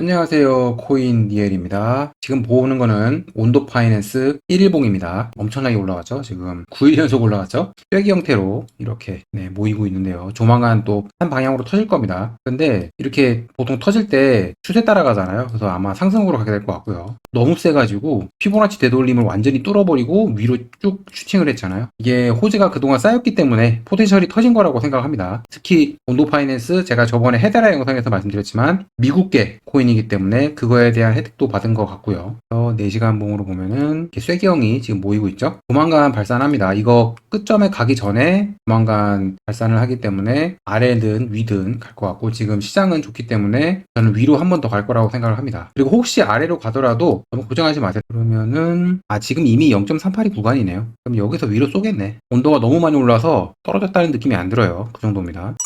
안녕하세요. 코인 니엘입니다. 지금 보는 거는 온도 파이낸스 1일봉입니다. 엄청나게 올라갔죠? 지금 9일 연속 올라갔죠? 쐐기 형태로 이렇게 모이고 있는데요. 조만간 또 한 방향으로 터질 겁니다. 근데 이렇게 보통 터질 때 추세 따라가잖아요. 그래서 아마 상승으로 가게 될 것 같고요. 너무 세가지고 피보나치 되돌림을 완전히 뚫어버리고 위로 쭉 슈팅을 했잖아요. 이게 호재가 그동안 쌓였기 때문에 포텐셜이 터진 거라고 생각합니다. 특히 온도 파이낸스 제가 저번에 헤데라 영상에서 말씀드렸지만 미국계 코인이기 때문에 그거에 대한 혜택도 받은 것 같고요. 4시간 봉으로 보면은 이렇게 쐐기형이 지금 모이고 있죠. 조만간 발산합니다. 이거 끝점에 가기 전에 조만간 발산을 하기 때문에 아래든 위든 갈 것 같고, 지금 시장은 좋기 때문에 저는 위로 한 번 더 갈 거라고 생각을 합니다. 그리고 혹시 아래로 가더라도 너무 고정하지 마세요. 그러면은 지금 이미 0.382 구간이네요. 그럼 여기서 위로 쏘겠네. 온도가 너무 많이 올라서 떨어졌다는 느낌이 안 들어요. 그 정도입니다.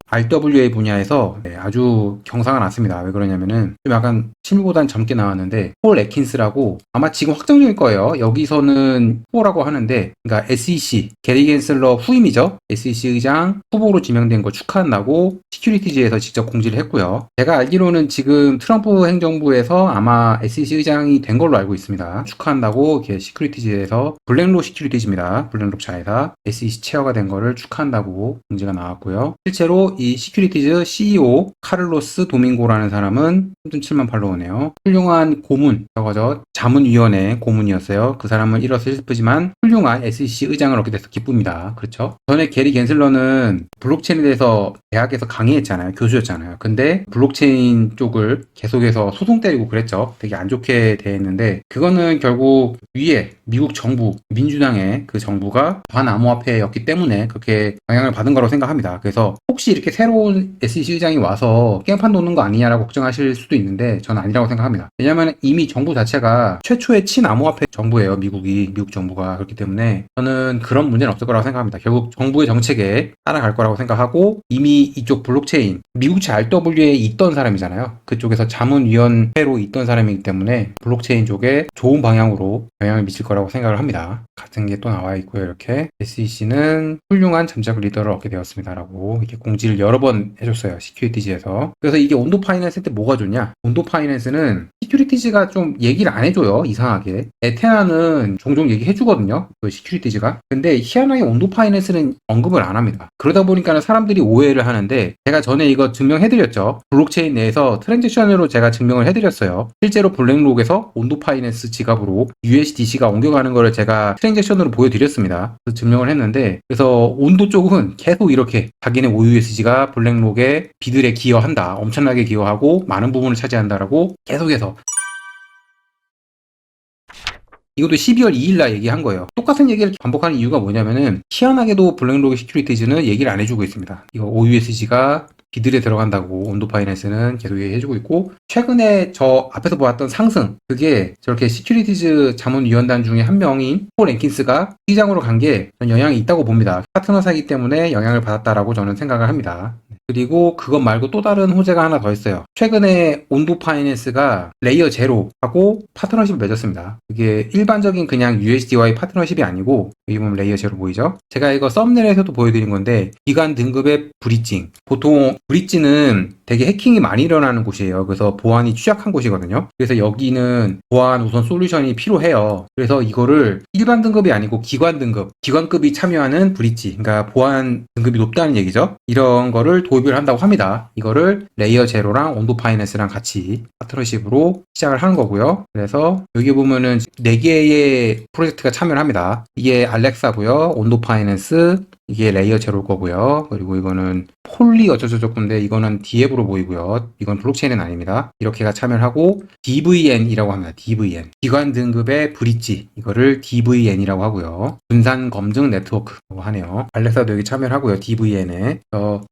RWA 분야에서 아주 경사가 났습니다. 왜 그러냐면은 좀 약간 실무보단 젊게 나왔는데 폴 애킨스라고, 아마 지금 확정적일 거예요. 여기서는 후보라고 하는데, 그러니까 SEC 게리 겐슬러 후임이죠. SEC 의장 후보로 지명된 거 축하한다고 시큐리티즈에서 직접 공지를 했고요. 제가 알기로는 지금 트럼프 행정부에서 아마 SEC 의장이 된 걸로 알고 있습니다. 축하한다고 이렇게 시큐리티즈에서, 블랙록 시큐리티즈입니다. 블랙록 자회사 SEC 체어가 된 거를 축하한다고 공지가 나왔고요. 실제로 이 시큐리티즈 CEO 카를로스 도밍고라는 사람은 3.7만 팔로워네요. 훌륭한 고문, 저거죠. 자문위원회 고문이었어요. 그 사람은 잃어서 슬프지만 훌륭한 SEC 의장을 얻게 돼서 기쁩니다. 그렇죠? 전에 게리 겐슬러는 블록체인에 대해서 대학에서 강의했잖아요. 교수였잖아요. 근데 블록체인 쪽을 계속해서 소송 때리고 그랬죠. 되게 안 좋게 대했는데, 그거는 결국 위에 미국 정부, 민주당의 그 정부가 반암호화폐였기 때문에 그렇게 영향을 받은 거라고 생각합니다. 그래서 혹시 이렇게 새로운 SEC 의장이 와서 깽판 도는 거 아니냐라고 걱정하실 수도 있는데, 저는 아니라고 생각합니다. 왜냐하면 이미 정부 자체가 최초의 친암호화폐 정부예요. 미국 정부가. 그렇기 때문에 저는 그런 문제는 없을 거라고 생각합니다. 결국 정부의 정책에 따라갈 거라고 생각하고, 이미 이쪽 블록체인, 미국채 RWA에 있던 사람이잖아요. 그쪽에서 자문위원회로 있던 사람이기 때문에 블록체인 쪽에 좋은 방향으로 영향을 미칠 거라고 생각을 합니다. 같은 게 또 나와 있고요. 이렇게 SEC는 훌륭한 잠적 리더를 얻게 되었습니다라고 이렇게 공지를 여러 번 해줬어요. 시큐리티즈에서. 그래서 이게 온도 파이낸스 때 뭐가 좋냐? 온도 파이낸스는 시큐리티즈가 좀 얘기를 안 해줘요. 이상하게. 에테나는 종종 얘기해주거든요. 그 시큐리티즈가. 근데 희한하게 온도 파이낸스는 언급을 안 합니다. 그러다 보니까 사람들이 오해를 하는데, 제가 전에 이거 증명해드렸죠. 블록체인 내에서 트랜잭션으로 제가 증명을 해드렸어요. 실제로 블랙록에서 온도 파이낸스 지갑으로 USDC가 옮겨가는 거를 제가 트랜잭션으로 보여드렸습니다. 그래서 증명을 했는데, 그래서 온도 쪽은 계속 이렇게 자기네 OUSG가 블랙록의 비들에 기여한다, 엄청나게 기여하고 많은 부분을 차지한다라고 계속해서, 이것도 12월 2일 날 얘기한 거예요. 똑같은 얘기를 반복하는 이유가 뭐냐면은, 희한하게도 블랙록 시큐리티즈는 얘기를 안 해주고 있습니다. 이거 OUSG가 비들에 들어간다고 온도 파이낸스는 계속 얘기해주고 있고, 최근에 저 앞에서 보았던 상승, 그게 저렇게 시큐리티즈 자문위원단 중에 한 명인 폴 앤킨스가 시장으로 간 게 영향이 있다고 봅니다. 파트너사이기 때문에 영향을 받았다라고 저는 생각을 합니다. 그리고 그것 말고 또 다른 호재가 하나 더 있어요. 최근에 온도 파이낸스가 레이어 제로하고 파트너십을 맺었습니다. 그게 일반적인 그냥 USD와의 파트너십이 아니고, 여기 보면 레이어 제로 보이죠? 제가 이거 썸네일에서도 보여드린 건데, 기관 등급의 브리징. 보통 브릿지는 되게 해킹이 많이 일어나는 곳이에요. 그래서 보안이 취약한 곳이거든요. 그래서 여기는 보안 우선 솔루션이 필요해요. 그래서 이거를 일반 등급이 아니고 기관 등급, 기관급이 참여하는 브릿지, 그러니까 보안 등급이 높다는 얘기죠. 이런 거를 도입을 한다고 합니다. 이거를 레이어 제로랑 온도 파이낸스랑 같이 파트너십으로 시작을 하는 거고요. 그래서 여기 보면은 4개의 프로젝트가 참여를 합니다. 이게 알렉사고요. 온도 파이낸스, 이게 레이어 제로일 거고요. 그리고 이거는 폴리 어쩌저쩌건데, 이거는 디앱으로 보이고요. 이건 블록체인은 아닙니다. 이렇게가 참여를 하고, DVN이라고 합니다. DVN. 기관 등급의 브릿지. 이거를 DVN이라고 하고요. 분산 검증 네트워크라고 하네요. 알렉사도 여기 참여를 하고요. DVN에.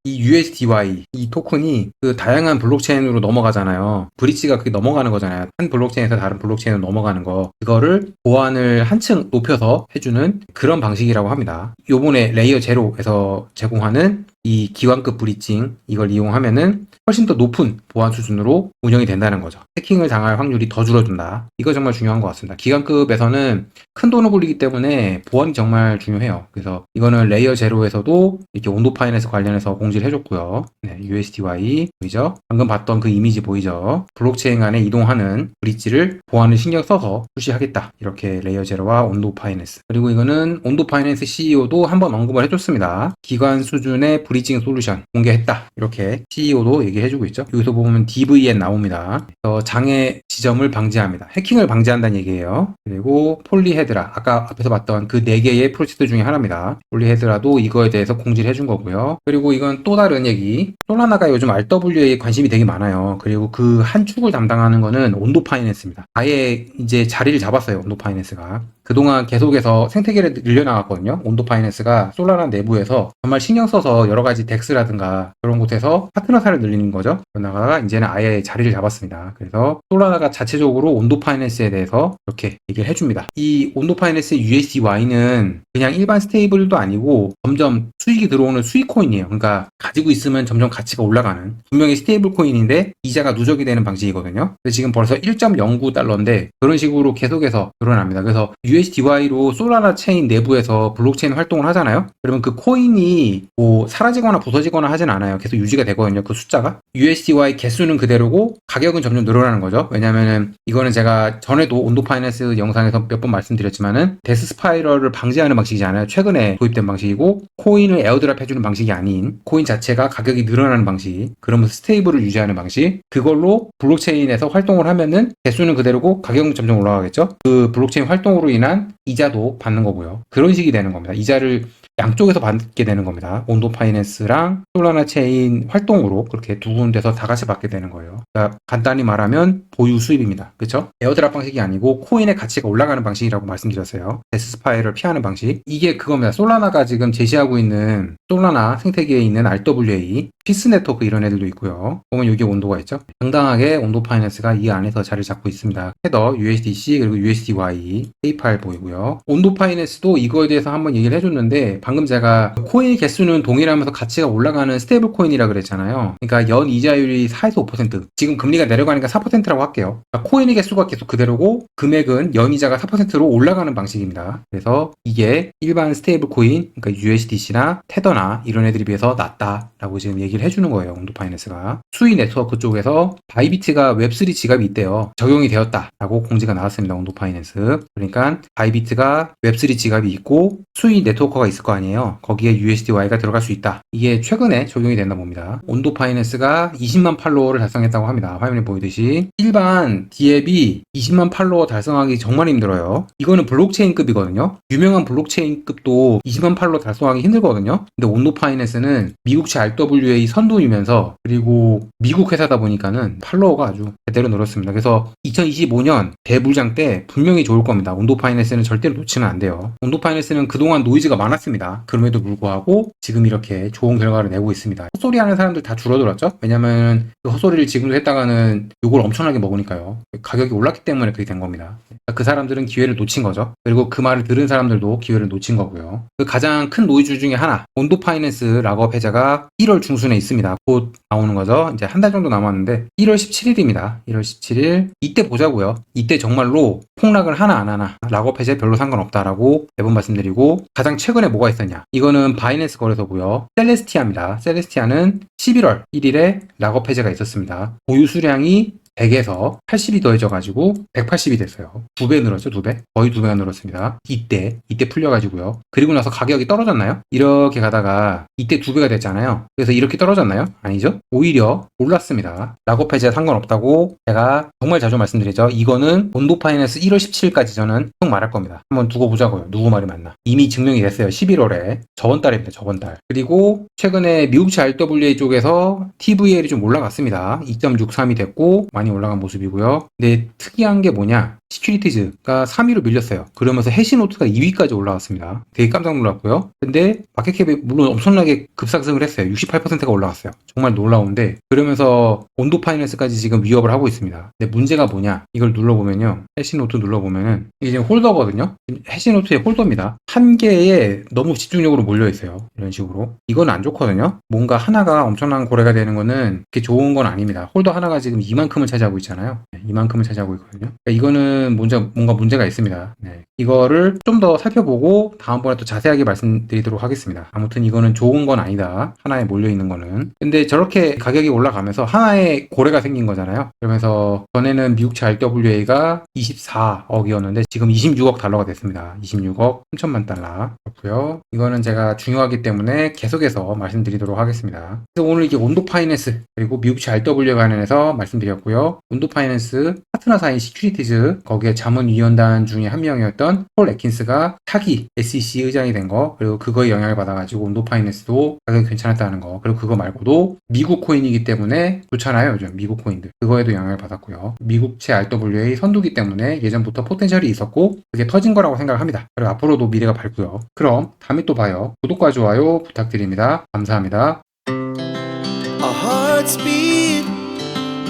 이 USDY, 이 토큰이 그 다양한 블록체인으로 넘어가잖아요. 브릿지가 그게 넘어가는 거잖아요. 한 블록체인에서 다른 블록체인으로 넘어가는 거. 그거를 보안을 한층 높여서 해주는 그런 방식이라고 합니다. 요번에 레이어 제로에서 제공하는 이 기관급 브리징 이걸 이용하면은 훨씬 더 높은 보안 수준으로 운영이 된다는 거죠. 해킹을 당할 확률이 더 줄어든다. 이거 정말 중요한 것 같습니다. 기관급에서는 큰 돈을 굴리기 때문에 보안이 정말 중요해요. 그래서 이거는 레이어 제로에서도 이렇게 온도 파이낸스 관련해서 공지를 해줬고요. 네, USDY 보이죠? 방금 봤던 그 이미지 보이죠? 블록체인 간에 이동하는 브릿지를 보안을 신경 써서 출시하겠다. 이렇게 레이어 제로와 온도 파이낸스. 그리고 이거는 온도 파이낸스 CEO도 한번 언급을 해줬습니다. 기관 수준의 브리징 솔루션 공개했다. 이렇게 CEO도 얘기해주고 있죠. 여기서 보면 DVN 나옵니다. 장애 지점을 방지합니다. 해킹을 방지한다는 얘기예요. 그리고 폴리헤드라 아까 앞에서 봤던 그 4개의 프로젝트 중에 하나입니다. 폴리헤드라도 이거에 대해서 공지를 해준 거고요. 그리고 이건 또 다른 얘기. 솔라나가 요즘 RWA에 관심이 되게 많아요. 그리고 그 한 축을 담당하는 거는 온도 파이낸스입니다. 아예 이제 자리를 잡았어요. 온도 파이낸스가. 그동안 계속해서 생태계를 늘려나갔거든요. 온도 파이낸스가 솔라나 내부에서 정말 신경 써서 여러 가지 덱스라든가 그런 곳에서 파트너사를 늘리는 거죠. 그러다가 이제는 아예 자리를 잡았습니다. 그래서 솔라나가 자체적으로 온도 파이낸스에 대해서 이렇게 얘기를 해줍니다. 이 온도 파이낸스의 USDY는 그냥 일반 스테이블도 아니고 점점 수익이 들어오는 수익 코인이에요. 그러니까 가지고 있으면 점점 가치가 올라가는 분명히 스테이블 코인인데 이자가 누적이 되는 방식이거든요. 근데 지금 벌써 1.09달러인데 그런 식으로 계속해서 늘어납니다. 그래서 USDY로 솔라나 체인 내부에서 블록체인 활동을 하잖아요. 그러면 그 코인이 뭐 사라지거나 부서지거나 하진 않아요. 계속 유지가 되거든요. 그 숫자가. USDY 개수는 그대로고 가격은 점점 늘어나는 거죠. 왜냐면은 이거는 제가 전에도 온도 파이낸스 영상에서 몇 번 말씀드렸지만은 데스 스파이럴을 방지하는 방식이잖아요. 최근에 도입된 방식이고 코인을 에어드랍 해주는 방식이 아닌 코인 자체가 가격이 늘어나는 방식, 그러면서 스테이블을 유지하는 방식, 그걸로 블록체인에서 활동을 하면은 개수는 그대로고 가격은 점점 올라가겠죠. 그 블록체인 활동으로 인한 이자도 받는 거고요. 그런 식이 되는 겁니다. 이자를 양쪽에서 받게 되는 겁니다. 온도 파이낸스랑 솔라나 체인 활동으로 그렇게 두 군데서 다 같이 받게 되는 거예요. 그러니까 간단히 말하면 보유 수입입니다. 그렇죠? 에어드랍 방식이 아니고 코인의 가치가 올라가는 방식이라고 말씀드렸어요. 데스 스파이를 피하는 방식. 이게 그겁니다. 솔라나가 지금 제시하고 있는 솔라나 생태계에 있는 RWA, 피스 네트워크 이런 애들도 있고요. 보면 여기 온도가 있죠. 당당하게 온도 파이낸스가 이 안에서 자리를 잡고 있습니다. 헤더, USDC 그리고 USDY, 페이팔 보이고요. 온도 파이낸스도 이거에 대해서 한번 얘기를 해줬는데 방금 제가 코인 개수는 동일하면서 가치가 올라가는 스테이블 코인이라 그랬잖아요. 그러니까 연 이자율이 4에서 5%. 지금 금리가 내려가니까 4%라고 할게요. 그러니까 코인의 개수가 계속 그대로고 금액은 연 이자가 4%로 올라가는 방식입니다. 그래서 이게 일반 스테이블 코인, 그러니까 USDC나 테더나 이런 애들에 비해서 낫다라고 지금 얘기를 해주는 거예요. 온도 파이낸스가. 수위 네트워크 쪽에서 바이비트가 웹3 지갑이 있대요. 적용이 되었다라고 공지가 나왔습니다. 온도 파이낸스. 그러니까 바이비트가 웹3 지갑이 있고 수위 네트워크가 있을 거 아니에요. 거기에 USDY가 들어갈 수 있다. 이게 최근에 적용이 된다 봅니다. 온도 파이낸스가 20만 팔로워를 달성했다고 합니다. 화면에 보이듯이 일반 디앱이 20만 팔로워 달성하기 정말 힘들어요. 이거는 블록체인급이거든요. 유명한 블록체인급도 20만 팔로워 달성하기 힘들거든요. 근데 온도 파이낸스는 미국채 RWA 선두이면서 그리고 미국 회사다 보니까는 팔로워가 아주 제대로 늘었습니다. 그래서 2025년 대불장 때 분명히 좋을 겁니다. 온도 파이낸스는 절대로 놓치면 안 돼요. 온도 파이낸스는 그동안 노이즈가 많았습니다. 그럼에도 불구하고 지금 이렇게 좋은 결과를 내고 있습니다. 헛소리 하는 사람들 다 줄어들었죠? 왜냐면 그 헛소리를 지금도 했다가는 욕을 엄청나게 먹으니까요. 가격이 올랐기 때문에 그렇게 된 겁니다. 그 사람들은 기회를 놓친 거죠. 그리고 그 말을 들은 사람들도 기회를 놓친 거고요. 그 가장 큰 노이즈 중에 하나, 온도 파이낸스 락업 해제가 1월 중순에 있습니다. 곧 나오는 거죠. 이제 한 달 정도 남았는데 1월 17일입니다. 1월 17일 이때 보자고요. 이때 정말로 폭락을 하나 안 하나 락업 해제 별로 상관없다라고 매번 말씀드리고 가장 최근에 뭐가 있었냐? 이거는 바이낸스 거래소고요. 셀레스티아입니다. 셀레스티아는 11월 1일에 락업 해제가 있었습니다. 보유 수량이 100에서 80이 더해져가지고 180이 됐어요. 2배 늘었죠, 2배? 거의 2배가 늘었습니다. 이때 풀려가지고요. 그리고 나서 가격이 떨어졌나요? 이렇게 가다가 이때 2배가 됐잖아요. 그래서 이렇게 떨어졌나요? 아니죠? 오히려 올랐습니다. 락업 해제 상관없다고 제가 정말 자주 말씀드리죠. 이거는 온도 파이낸스 1월 17일까지 저는 쭉 말할 겁니다. 한번 두고 보자고요. 누구 말이 맞나. 이미 증명이 됐어요. 11월에. 저번 달입니다. 저번 달. 그리고 최근에 미국채 RWA 쪽에서 TVL이 좀 올라갔습니다. 2.63이 됐고 많이 올라간 모습이고요. 근데 특이한 게 뭐냐? 시큐리티즈가 3위로 밀렸어요. 그러면서 해시노트가 2위까지 올라왔습니다. 되게 깜짝 놀랐고요. 근데 마켓캡이 물론 엄청나게 급상승을 했어요. 68%가 올라갔어요. 정말 놀라운데 그러면서 온도 파이낸스까지 지금 위협을 하고 있습니다. 근데 문제가 뭐냐? 이걸 눌러보면요. 해시노트 눌러보면은 이게 지금 홀더거든요. 해시노트의 홀더입니다. 한 개에 너무 집중력으로 몰려 있어요. 이런 식으로. 이건 안 좋거든요. 뭔가 하나가 엄청난 고래가 되는 거는 그렇게 좋은 건 아닙니다. 홀더 하나가 지금 이만큼을 차지하고 있잖아요. 이만큼을 차지하고 있거든요. 그러니까 이거는 뭔가 문제가 있습니다. 네. 이거를 좀 더 살펴보고 다음번에 또 자세하게 말씀드리도록 하겠습니다. 아무튼 이거는 좋은 건 아니다. 하나에 몰려 있는 거는. 근데 저렇게 가격이 올라가면서 하나의 고래가 생긴 거잖아요. 그러면서 전에는 미국채 RWA가 24억이었는데 지금 26억 달러가 됐습니다. 26억 3천만 달러. 그렇고요. 이거는 제가 중요하기 때문에 계속해서 말씀드리도록 하겠습니다. 그래서 오늘 이게 온도 파이낸스 그리고 미국채 RWA 관련해서 말씀드렸고요. 온도 파이낸스 파트너사인 시큐리티즈 거기에 자문위원단 중에 한 명이었던 폴 애킨스가 차기 SEC 의장이 된 거 그리고 그거에 영향을 받아가지고 온도 파이낸스도 가격이 괜찮았다는 거 그리고 그거 말고도 미국 코인이기 때문에 좋잖아요. 요즘 미국 코인들 그거에도 영향을 받았고요. 미국채 RWA 선두기 때문에 예전부터 포텐셜이 있었고 그게 터진 거라고 생각합니다. 그리고 앞으로도 미래가 밝고요. 그럼 다음에 또 봐요. 구독과 좋아요 부탁드립니다. 감사합니다. Our hearts beat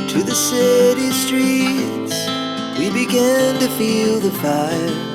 to the city streets. We began to feel the fire.